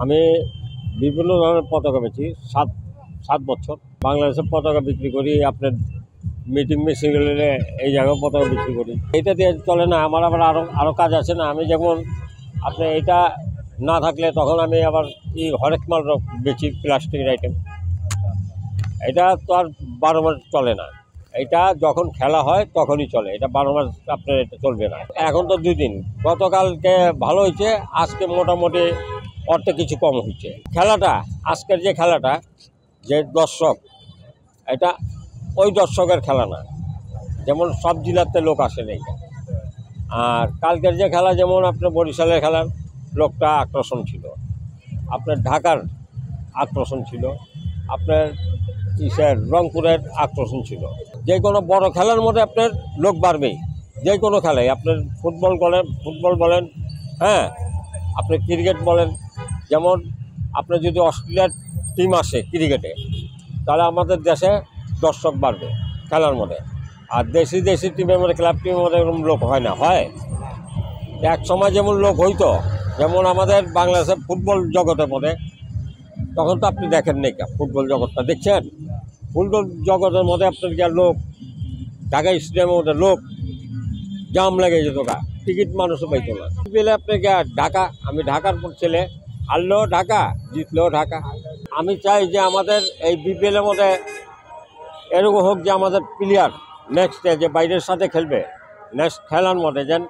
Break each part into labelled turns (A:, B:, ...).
A: আমি বিভিন্ন ধরনের পতাকা বেচি। সাত সাত বছর বাংলাদেশের পতাকা বিক্রি করি। আপনার মিটিং মিছিলে এই জায়গায় পতাকা বিক্রি করি। এটা দিয়ে চলে না, আমার আবার আরও কাজ আছে না। আমি যেমন আপনি এটা না থাকলে তখন আমি আবার হরেক মাল বেচি, প্লাস্টিকের আইটেম। এটা তো আর 12 মাস চলে না। এটা যখন খেলা হয় তখনই চলে, এটা 12 মাস আপনার এটা চলবে না। এখন তো 2 দিন, গতকালকে ভালো হয়েছে, আজকে মোটামুটি অর্ধেক কিছু কম হয়েছে। খেলাটা আজকের যে খেলাটা, যে দর্শক, এটা ওই দর্শকের খেলা না, যেমন সব জেলাতে লোক আসে নেই। আর কালকের যে খেলা, যেমন আপনার বরিশালের খেলার লোকটা আকর্ষণ ছিল, আপনার ঢাকার আকর্ষণ ছিল, আপনার রংপুরের আকর্ষণ ছিল। যে কোনো বড় খেলার মধ্যে আপনার লোক বাড়বেই, যে কোনো খেলায়। আপনার ফুটবল বলেন, হ্যাঁ, আপনি ক্রিকেট বলেন। যেমন আপনার যদি অস্ট্রেলিয়ার টিম আসে ক্রিকেটে, তাহলে আমাদের দেশে দর্শক বাড়বে খেলার মধ্যে। আর দেশি টিমের মধ্যে, ক্লাব টিমের মধ্যে এরকম লোক হয় না। হয় এক সময় যেমন লোক হইতো, যেমন আমাদের বাংলাদেশের ফুটবল জগতের মধ্যে, তখন তো আপনি দেখেন নাই, ফুটবল জগৎটা দেখছেন? ফুটবল জগতের মধ্যে আপনার যা লোক, ঢাকা স্টেডিয়ামের মধ্যে লোক জাম লেগে যেত, টিকিট মানুষও পাইতো না। পেলে আপনি ঢাকা, আমি ঢাকার ছেলে, হারলেও ঢাকা, জিতলেও ঢাকা। আমি চাই যে আমাদের এই বিপিএলের মধ্যে এরকম হোক যে আমাদের প্লেয়ার নেক্সটে যে বাইরের সাথে খেলবে, নেক্সট খেলার মধ্যে যেন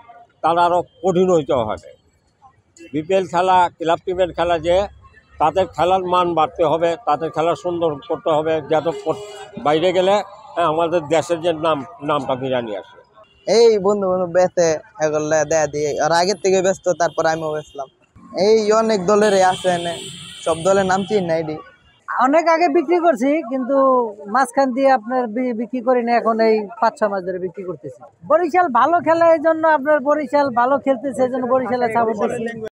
A: তারা আরও কঠিন হইতে হবে। বিপিএল খেলা, ক্লাব টিমের খেলা, যে তাদের খেলার মান বাড়তে হবে, তাদের খেলা সুন্দর করতে হবে, যাতে বাইরে গেলে আমাদের দেশের যে নামটা বিরানি আসে।
B: এই বন্ধু বেচে এগুলো দেয়া দিয়ে, আর আগের থেকে ব্যস্ত, তারপর আমিও বেচলাম। এই অনেক দলের আছে, সব দলের নাম চিন না। এটি
C: অনেক আগে বিক্রি করছি, কিন্তু মাঝখান দিয়ে আপনার বিক্রি করি না। এখন এই 5-6 মাস ধরে বিক্রি করতেছি। বরিশাল ভালো খেলে, এই জন্য আপনার বরিশাল ভালো খেলতেছে, এই জন্য বরিশালে সাপোর্ট দিচ্ছি।